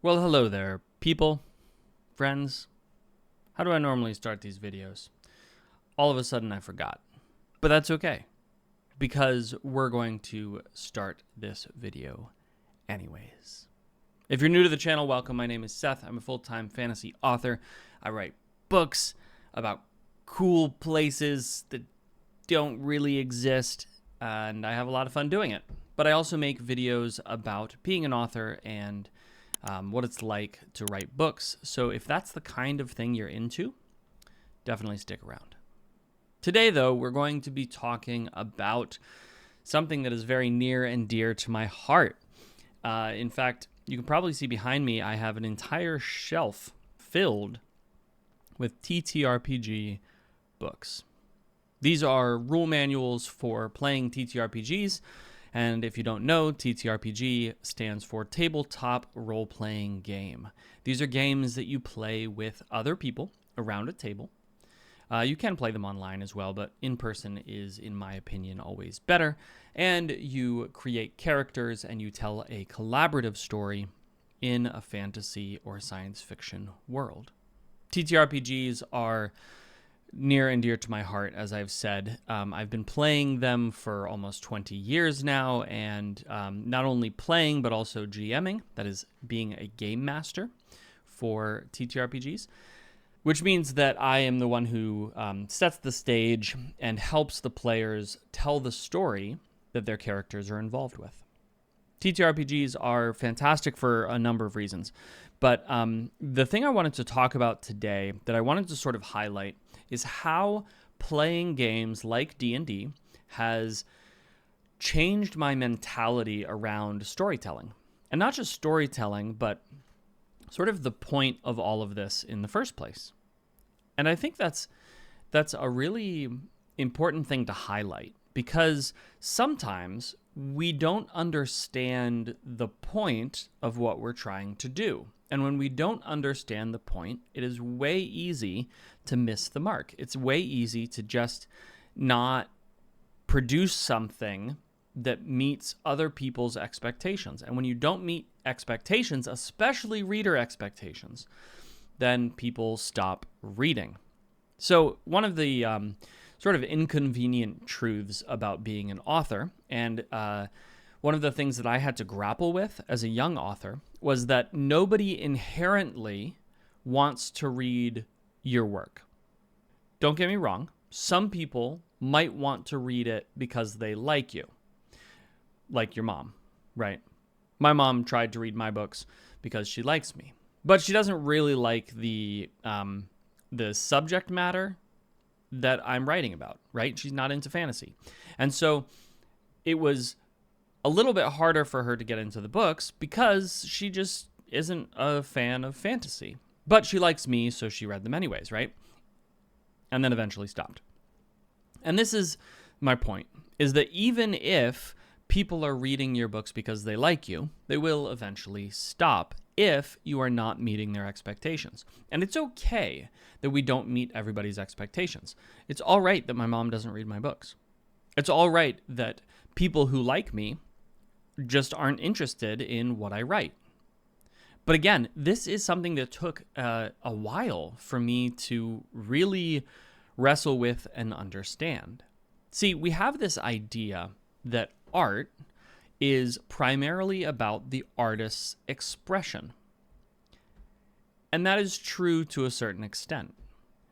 Well, hello there, people, friends. How do I normally start these videos? All of a sudden I forgot. But that's okay, because we're going to start this video anyways. If you're new to the channel, welcome. My name is Seth. I'm a full-time fantasy author. I write books about cool places that don't really exist, and I have a lot of fun doing it. But I also make videos about being an author and what it's like to write books. So if that's the kind of thing you're into, definitely stick around. Today, though, we're going to be talking about something that is very near and dear to my heart. In fact, you can probably see behind me, I have an entire shelf filled with TTRPG books. These are rule manuals for playing TTRPGs. And if you don't know, TTRPG stands for Tabletop Roleplaying Game. These are games that you play with other people around a table. You can play them online as well, but in person is, in my opinion, always better. And you create characters and you tell a collaborative story in a fantasy or science fiction world. TTRPGs are near and dear to my heart, as I've said. I've been playing them for almost 20 years now, and not only playing, but also GMing, that is, being a game master for TTRPGs, which means that I am the one who sets the stage and helps the players tell the story that their characters are involved with. TTRPGs are fantastic for a number of reasons, but the thing I wanted to talk about today that I wanted to sort of highlight is how playing games like D&D has changed my mentality around storytelling. And not just storytelling, but sort of the point of all of this in the first place. And I think that's a really important thing to highlight, because sometimes we don't understand the point of what we're trying to do. And when we don't understand the point, it is way easy to miss the mark. It's way easy to just not produce something that meets other people's expectations. And when you don't meet expectations, especially reader expectations, then people stop reading. So one of the sort of inconvenient truths about being an author, and one of the things that I had to grapple with as a young author, was that nobody inherently wants to read your work. Don't get me wrong. Some people might want to read it because they like you. Like your mom, right? My mom tried to read my books because she likes me. But she doesn't really like the subject matter that I'm writing about, right? She's not into fantasy. And so it was a little bit harder for her to get into the books because she just isn't a fan of fantasy. But she likes me, so she read them anyways, right? And then eventually stopped. And this is my point, is that even if people are reading your books because they like you, they will eventually stop if you are not meeting their expectations. And it's okay that we don't meet everybody's expectations. It's all right that my mom doesn't read my books. It's all right that people who like me just aren't interested in what I write. But again, this is something that took a while for me to really wrestle with and understand. See, we have this idea that art is primarily about the artist's expression. And that is true to a certain extent.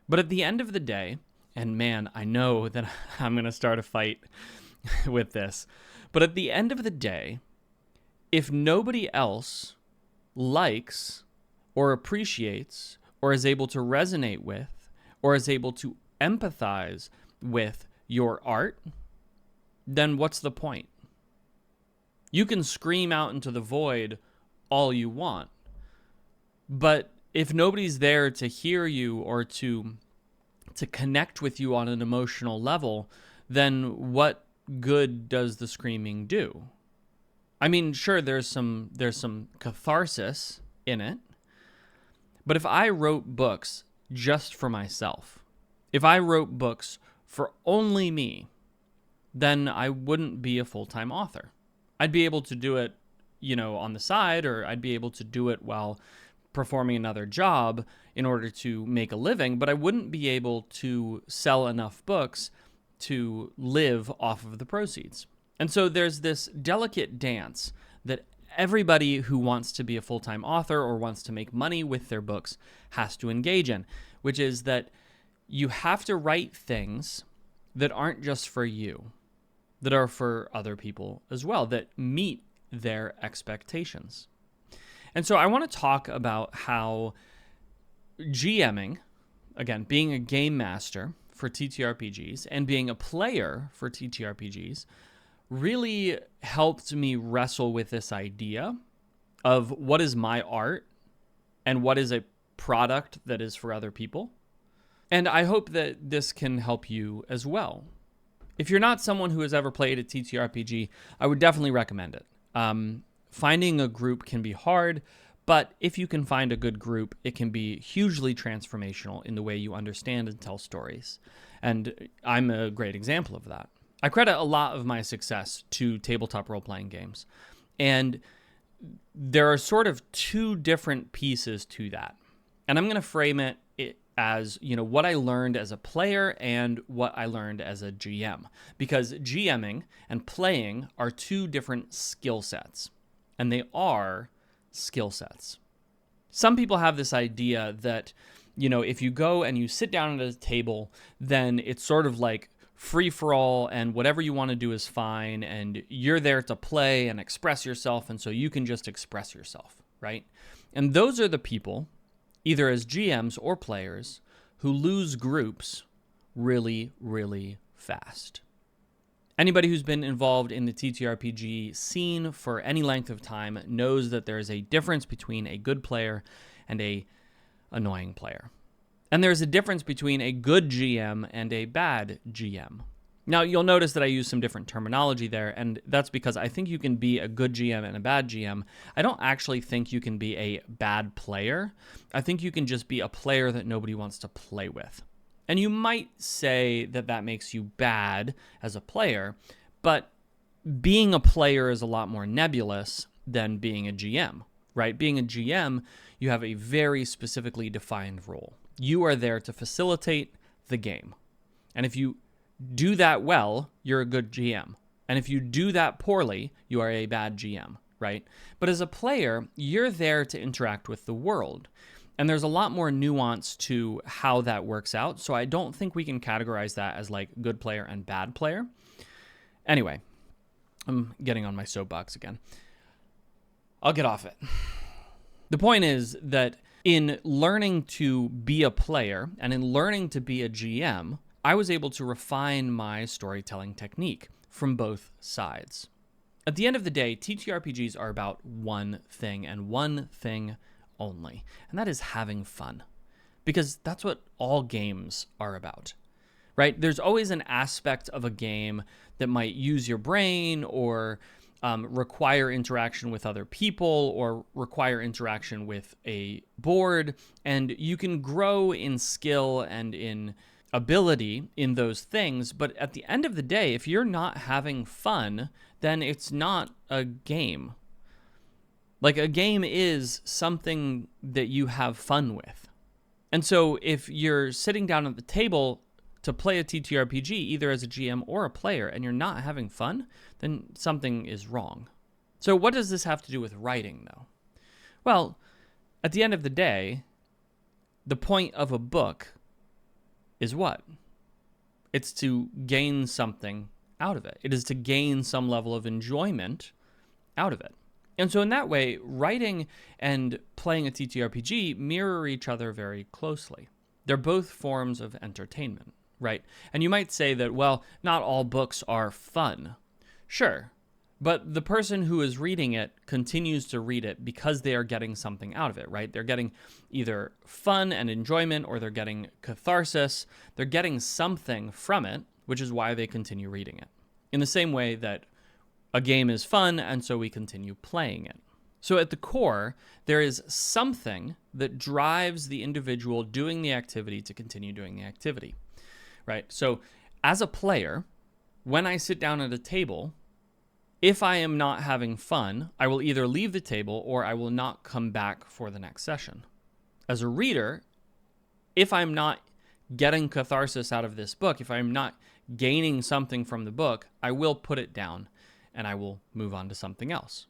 But at the end of the day, and man, I know that I'm going to start a fight with this, but at the end of the day, if nobody else likes or appreciates or is able to resonate with or is able to empathize with your art, then what's the point? You can scream out into the void all you want, but if nobody's there to hear you or to connect with you on an emotional level, then what good does the screaming do? I mean, sure, there's some catharsis in it, but if I wrote books just for myself, if I wrote books for only me, then I wouldn't be a full-time author. I'd be able to do it on the side, or I'd be able to do it while performing another job in order to make a living, but I wouldn't be able to sell enough books to live off of the proceeds. And so there's this delicate dance that everybody who wants to be a full-time author or wants to make money with their books has to engage in, which is that you have to write things that aren't just for you, that are for other people as well, that meet their expectations. And so I want to talk about how GMing, again, being a game master for TTRPGs and being a player for TTRPGs, really helped me wrestle with this idea of what is my art and what is a product that is for other people. And I hope that this can help you as well. If you're not someone who has ever played a TTRPG, I would definitely recommend it. Finding a group can be hard, but if you can find a good group, it can be hugely transformational in the way you understand and tell stories. And I'm a great example of that. I credit a lot of my success to tabletop role-playing games. And there are sort of two different pieces to that. And I'm going to frame it as, what I learned as a player and what I learned as a GM. Because GMing and playing are two different skill sets. And they are skill sets. Some people have this idea that, if you go and you sit down at a table, then it's sort of like free for all and whatever you want to do is fine and you're there to play and express yourself, and so you can just express yourself, right? And those are the people, either as GMs or players, who lose groups really, really fast. Anybody who's been involved in the TTRPG scene for any length of time knows that there is a difference between a good player and a annoying player. And there's a difference between a good GM and a bad GM. Now, you'll notice that I use some different terminology there, and that's because I think you can be a good GM and a bad GM. I don't actually think you can be a bad player. I think you can just be a player that nobody wants to play with. And you might say that that makes you bad as a player, but being a player is a lot more nebulous than being a GM, right? Being a GM, you have a very specifically defined role. You are there to facilitate the game. And if you do that well, you're a good GM. And if you do that poorly, you are a bad GM, right? But as a player, you're there to interact with the world. And there's a lot more nuance to how that works out. So I don't think we can categorize that as like good player and bad player. Anyway, I'm getting on my soapbox again. I'll get off it. The point is that in learning to be a player and in learning to be a GM, I was able to refine my storytelling technique from both sides. At the end of the day, TTRPGs are about one thing and one thing only, and that is having fun. Because that's what all games are about, right? There's always an aspect of a game that might use your brain or require interaction with other people or require interaction with a board, and you can grow in skill and in ability in those things, but at the end of the day, if you're not having fun, then it's not a game. Like, a game is something that you have fun with. And so if you're sitting down at the table to play a TTRPG, either as a GM or a player, and you're not having fun, then something is wrong. So what does this have to do with writing, though? Well, at the end of the day, the point of a book is what? It's to gain something out of it. It is to gain some level of enjoyment out of it. And so in that way, writing and playing a TTRPG mirror each other very closely. They're both forms of entertainment, right? And you might say that, well, not all books are fun. Sure, but the person who is reading it continues to read it because they are getting something out of it, right? They're getting either fun and enjoyment, or they're getting catharsis. They're getting something from it, which is why they continue reading it. In the same way that a game is fun, and so we continue playing it. So at the core, there is something that drives the individual doing the activity to continue doing the activity, right? So as a player, when I sit down at a table, If I am not having fun, I will either leave the table or I will not come back for the next session. As a reader, if I'm not getting catharsis out of this book, if I'm not gaining something from the book, I will put it down and I will move on to something else.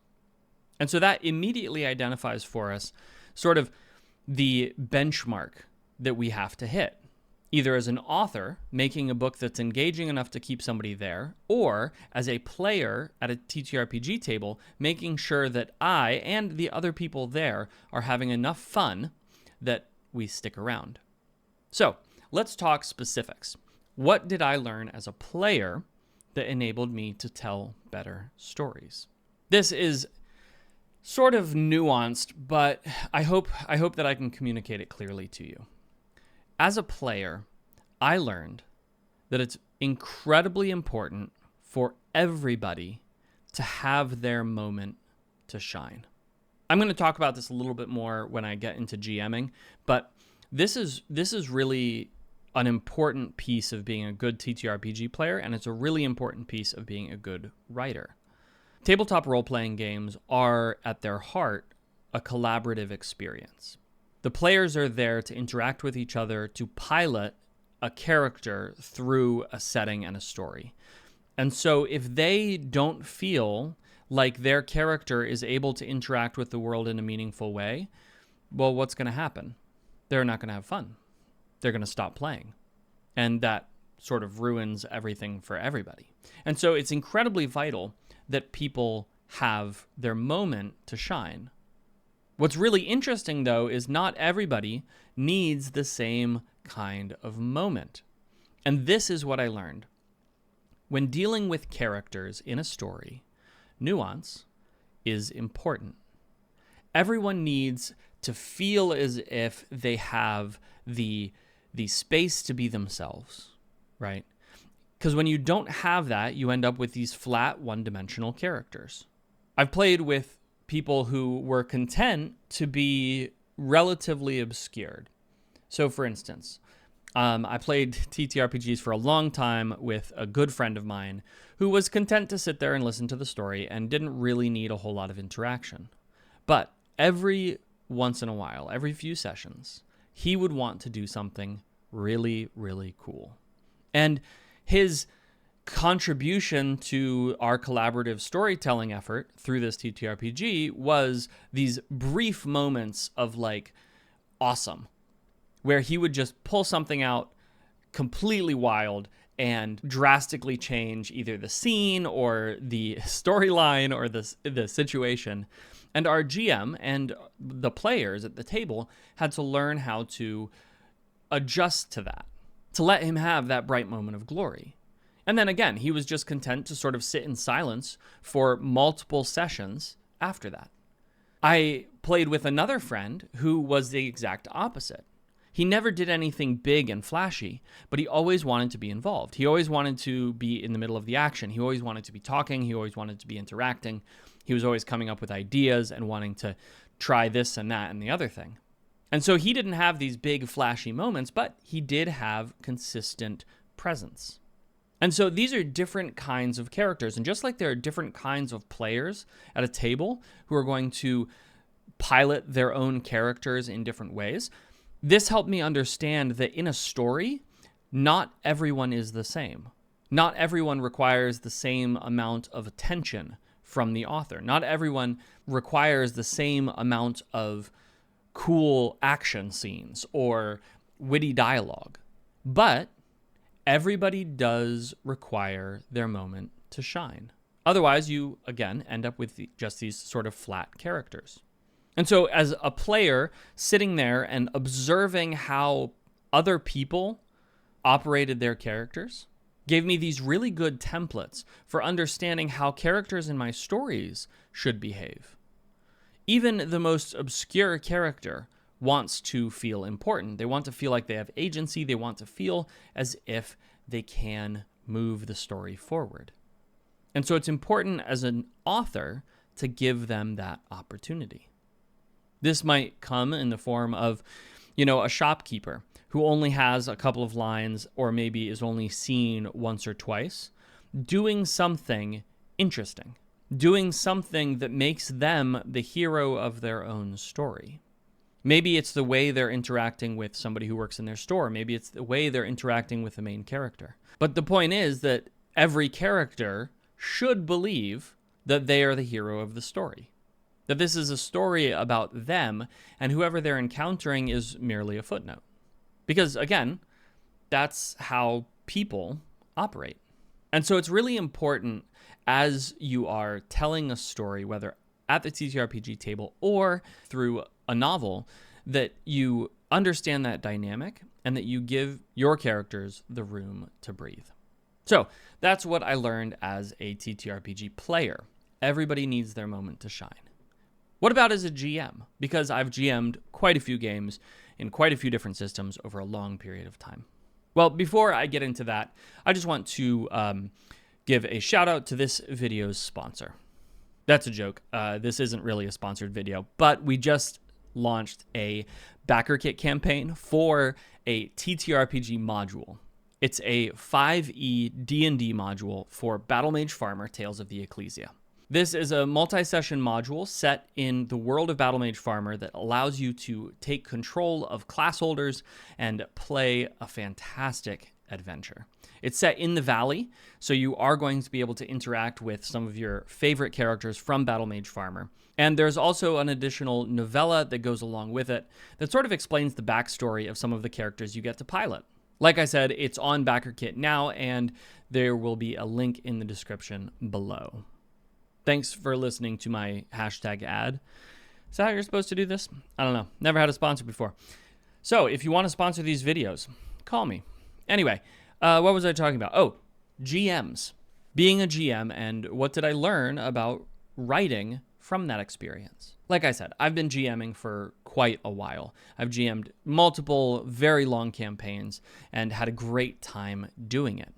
And so that immediately identifies for us sort of the benchmark that we have to hit, either as an author making a book that's engaging enough to keep somebody there, or as a player at a TTRPG table, making sure that I and the other people there are having enough fun that we stick around. So let's talk specifics. What did I learn as a player that enabled me to tell better stories? This is sort of nuanced, but I hope that I can communicate it clearly to you. As a player, I learned that it's incredibly important for everybody to have their moment to shine. I'm going to talk about this a little bit more when I get into GMing, but this is really an important piece of being a good TTRPG player, and it's a really important piece of being a good writer. Tabletop role-playing games are, at their heart, a collaborative experience. The players are there to interact with each other, to pilot a character through a setting and a story. And so if they don't feel like their character is able to interact with the world in a meaningful way, well, what's going to happen? They're not going to have fun. They're going to stop playing. And that sort of ruins everything for everybody. And so it's incredibly vital that people have their moment to shine. What's really interesting, though, is not everybody needs the same kind of moment. And this is what I learned. When dealing with characters in a story, nuance is important. Everyone needs to feel as if they have the space to be themselves, right? Because when you don't have that, you end up with these flat, one-dimensional characters. I've played with people who were content to be relatively obscured. So, for instance, I played TTRPGs for a long time with a good friend of mine who was content to sit there and listen to the story and didn't really need a whole lot of interaction. But every once in a while, every few sessions, he would want to do something really, really cool. And his contribution to our collaborative storytelling effort through this TTRPG was these brief moments of like awesome, where he would just pull something out completely wild and drastically change either the scene or the storyline or the situation. And our GM and the players at the table had to learn how to adjust to that, to let him have that bright moment of glory. And then again, he was just content to sort of sit in silence for multiple sessions after that. I played with another friend who was the exact opposite. He never did anything big and flashy, but he always wanted to be involved. He always wanted to be in the middle of the action. He always wanted to be talking. He always wanted to be interacting. He was always coming up with ideas and wanting to try this and that and the other thing. And so he didn't have these big flashy moments, but he did have consistent presence. And so these are different kinds of characters. And just like there are different kinds of players at a table who are going to pilot their own characters in different ways, this helped me understand that in a story, not everyone is the same. Not everyone requires the same amount of attention from the author. Not everyone requires the same amount of cool action scenes or witty dialogue. But everybody does require their moment to shine. Otherwise, you, again, end up with just these sort of flat characters. And so as a player sitting there and observing how other people operated their characters gave me these really good templates for understanding how characters in my stories should behave. Even the most obscure character wants to feel important. They want to feel like they have agency. They want to feel as if they can move the story forward. And so it's important as an author to give them that opportunity. This might come in the form of, a shopkeeper who only has a couple of lines or maybe is only seen once or twice, doing something interesting. doing something that makes them the hero of their own story. Maybe it's the way they're interacting with somebody who works in their store. Maybe it's the way they're interacting with the main character. But the point is that every character should believe that they are the hero of the story, that this is a story about them, and whoever they're encountering is merely a footnote. Because, again, that's how people operate. And so it's really important as you are telling a story, whether at the TTRPG table or through a novel, that you understand that dynamic and that you give your characters the room to breathe. So that's what I learned as a TTRPG player. Everybody needs their moment to shine. What about as a GM? Because I've GM'd quite a few games in quite a few different systems over a long period of time. Well, before I get into that, I just want to give a shout out to this video's sponsor. That's a joke. This isn't really a sponsored video, but we just launched a Backerkit campaign for a TTRPG module. It's a 5e D&D module for Battle Mage Farmer, Tales of the Ecclesia. This is a multi-session module set in the world of Battle Mage Farmer that allows you to take control of class holders and play a fantastic adventure. It's set in the Valley, so you are going to be able to interact with some of your favorite characters from Battle Mage Farmer. And there's also an additional novella that goes along with it that sort of explains the backstory of some of the characters you get to pilot. Like I said, it's on Backerkit now, and there will be a link in the description below. Thanks for listening to my hashtag ad. Is that how you're supposed to do this? I don't know. Never had a sponsor before. So if you want to sponsor these videos, call me. Anyway, what was I talking about? Oh, GMs. Being a GM, and what did I learn about writing from that experience? Like I said, I've been GMing for quite a while. I've GM'd multiple very long campaigns and had a great time doing it.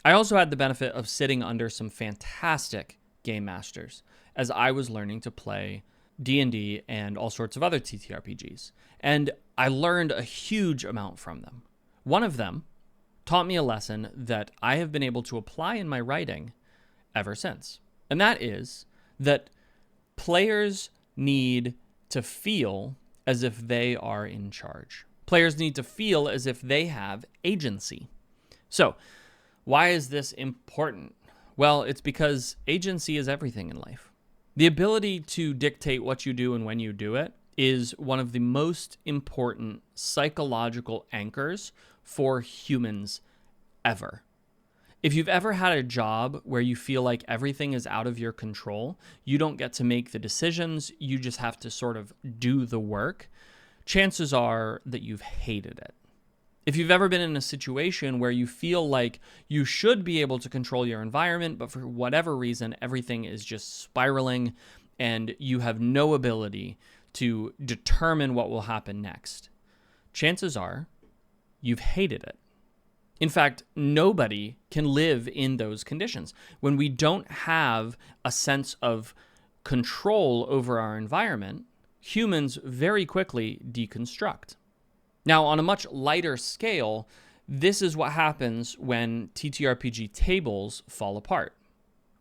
I also had the benefit of sitting under some fantastic game masters as I was learning to play D&D and all sorts of other TTRPGs. And I learned a huge amount from them. One of them taught me a lesson that I have been able to apply in my writing ever since. And that is that players need to feel as if they are in charge. Players need to feel as if they have agency. So, why is this important? Well, it's because agency is everything in life. The ability to dictate what you do and when you do it is one of the most important psychological anchors for humans ever. If you've ever had a job where you feel like everything is out of your control, you don't get to make the decisions, you just have to sort of do the work, chances are that you've hated it. If you've ever been in a situation where you feel like you should be able to control your environment, but for whatever reason, everything is just spiraling and you have no ability to determine what will happen next, chances are you've hated it. In fact, nobody can live in those conditions. When we don't have a sense of control over our environment, humans very quickly deconstruct. Now, on a much lighter scale, this is what happens when TTRPG tables fall apart.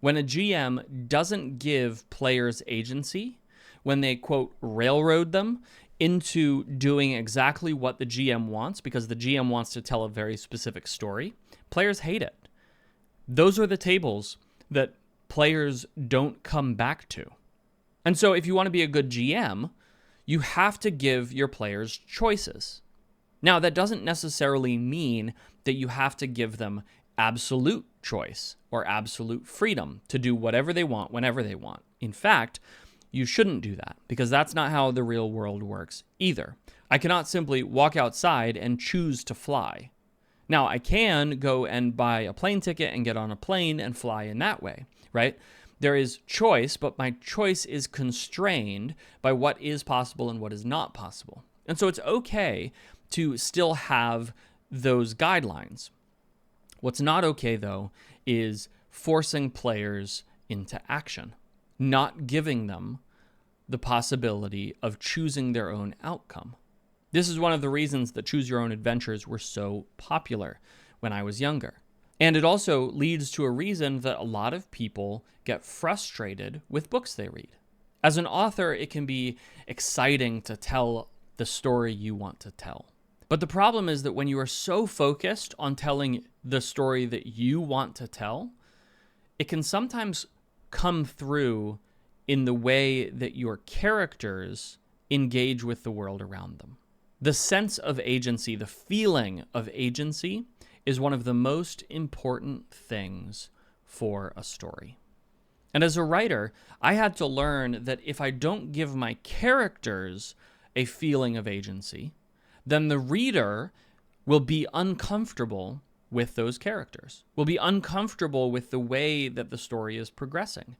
When a GM doesn't give players agency, when they, quote, railroad them into doing exactly what the GM wants because the GM wants to tell a very specific story, players hate it. Those are the tables that players don't come back to. And so if you want to be a good GM, you have to give your players choices. Now, that doesn't necessarily mean that you have to give them absolute choice or absolute freedom to do whatever they want whenever they want. In fact, you shouldn't do that because that's not how the real world works either. I cannot simply walk outside and choose to fly. Now, I can go and buy a plane ticket and get on a plane and fly in that way, right? There is choice, but my choice is constrained by what is possible and what is not possible. And so it's okay to still have those guidelines. What's not okay, though, is forcing players into action, not giving them the possibility of choosing their own outcome. This is one of the reasons that Choose Your Own Adventures were so popular when I was younger. And it also leads to a reason that a lot of people get frustrated with books they read. As an author, it can be exciting to tell the story you want to tell. But the problem is that when you are so focused on telling the story that you want to tell, it can sometimes come through in the way that your characters engage with the world around them. The sense of agency, the feeling of agency, is one of the most important things for a story. And as a writer, I had to learn that if I don't give my characters a feeling of agency, then the reader will be uncomfortable with those characters, will be uncomfortable with the way that the story is progressing.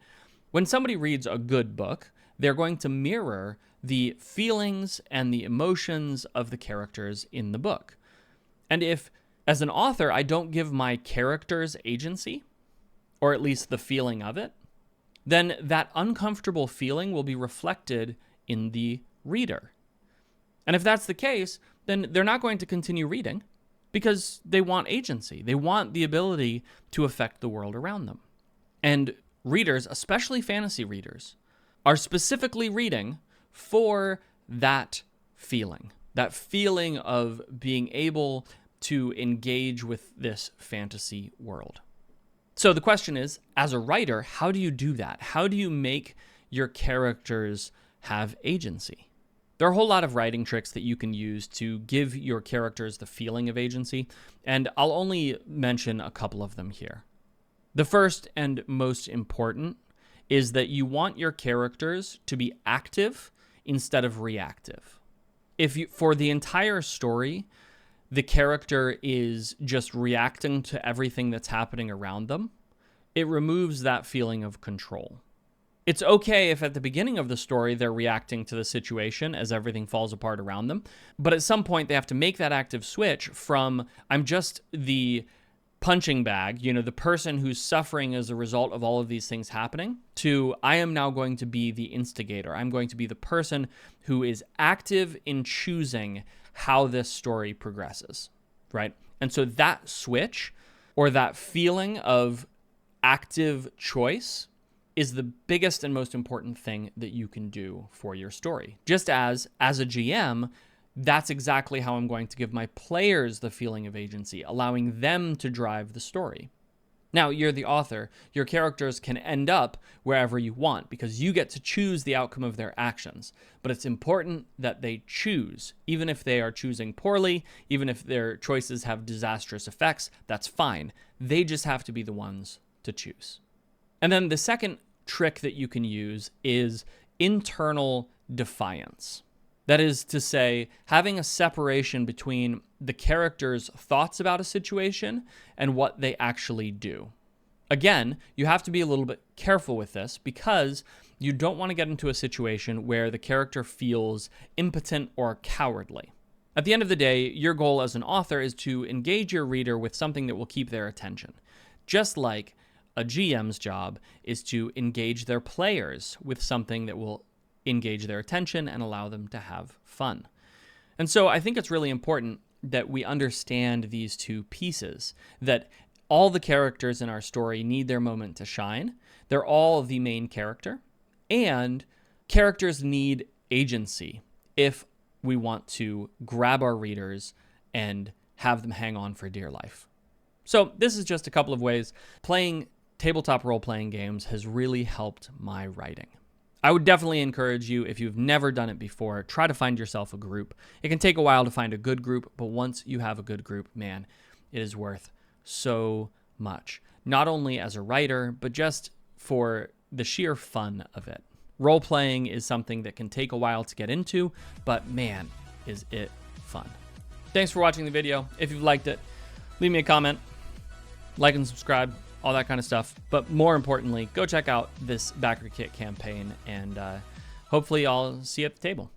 When somebody reads a good book, they're going to mirror the feelings and the emotions of the characters in the book. And if, as an author, I don't give my characters agency, or at least the feeling of it, then that uncomfortable feeling will be reflected in the reader. And if that's the case, then they're not going to continue reading because they want agency. They want the ability to affect the world around them. And readers, especially fantasy readers, are specifically reading for that feeling of being able to engage with this fantasy world. So the question is, as a writer, how do you do that? How do you make your characters have agency? There are a whole lot of writing tricks that you can use to give your characters the feeling of agency, and I'll only mention a couple of them here. The first and most important is that you want your characters to be active instead of reactive. For the entire story, the character is just reacting to everything that's happening around them, it removes that feeling of control. It's okay if at the beginning of the story they're reacting to the situation as everything falls apart around them, but at some point they have to make that active switch from I'm just the punching bag, the person who's suffering as a result of all of these things happening, to I am now going to be the instigator. I'm going to be the person who is active in choosing how this story progresses, right? And so that switch, or that feeling of active choice, is the biggest and most important thing that you can do for your story. Just as a GM, that's exactly how I'm going to give my players the feeling of agency, allowing them to drive the story. Now, you're the author. Your characters can end up wherever you want because you get to choose the outcome of their actions. But it's important that they choose. Even if they are choosing poorly, even if their choices have disastrous effects, that's fine. They just have to be the ones to choose. And then the second trick that you can use is internal defiance. That is to say, having a separation between the character's thoughts about a situation and what they actually do. Again, you have to be a little bit careful with this because you don't want to get into a situation where the character feels impotent or cowardly. At the end of the day, your goal as an author is to engage your reader with something that will keep their attention. Just like a GM's job is to engage their players with something that will engage their attention and allow them to have fun. And so I think it's really important that we understand these two pieces, that all the characters in our story need their moment to shine. They're all the main character, and characters need agency if we want to grab our readers and have them hang on for dear life. So this is just a couple of ways playing tabletop role-playing games has really helped my writing. I would definitely encourage you, if you've never done it before, try to find yourself a group. It can take a while to find a good group, but once you have a good group, man, it is worth so much. Not only as a writer, but just for the sheer fun of it. Role-playing is something that can take a while to get into, but man, is it fun. Thanks for watching the video. If you've liked it, leave me a comment, like and subscribe, all that kind of stuff. But more importantly, go check out this Backerkit campaign, and hopefully I'll see you at the table.